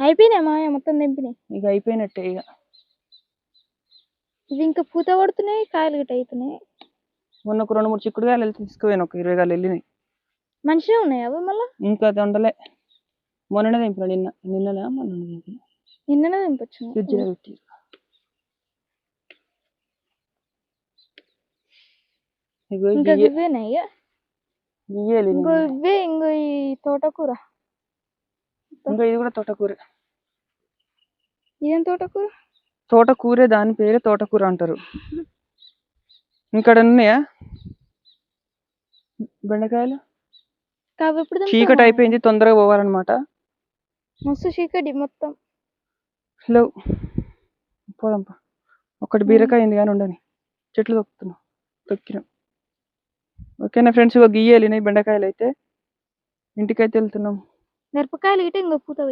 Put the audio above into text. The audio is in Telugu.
అయిపోయినాయి మాయ మొత్తం తెంపినాయి. ఇక అయిపోయినట్టే ఇక. ఇవి ఇంకా పూత పడుతున్నాయి, కాయలు గిట్ట అవుతున్నాయి. మొన్న ఒక 2-3 చిక్కుడుకాయలు తీసుకుపోయాను, ఒక 20 కాయలు వెళ్ళినాయి. మంచిగా ఉన్నాయి అవి మళ్ళీ. ఇంకా దొండలే. మొన్ననే తెంపిన, నిన్ననే మొన్న తెంపిన. నిన్ననే తెంపొచ్చు. ఫ్రిడ్జ్లో పెట్టి. ఇంకా ఇవేనాయి ఇయ్యాలి. ఇంకో ఇవే, ఇంకో ఈ తోటకూర. ఇంకా ఇది కూడా తోటకూర. ఇదేం తోటకూర? తోటకూరే, దాని పేరే తోటకూర అంటారు. ఇక్కడ ఉన్నాయా బెండకాయలు? చీకటి అయిపోయింది, తొందరగా పోవాలన్నమాట. మస్తు చీకటి మొత్తం. లేవు, పోదాంపా. ఒకటి బీరకాయ అయింది కానీ ఉండని, చెట్లు తొక్కినాం. ఓకేనా ఫ్రెండ్స్, ఇక గీయాలి బెండకాయలు అయితే. ఇంటికైతే వెళ్తున్నాం. మిరపకాయలు గిట్ట ఇంకో పూత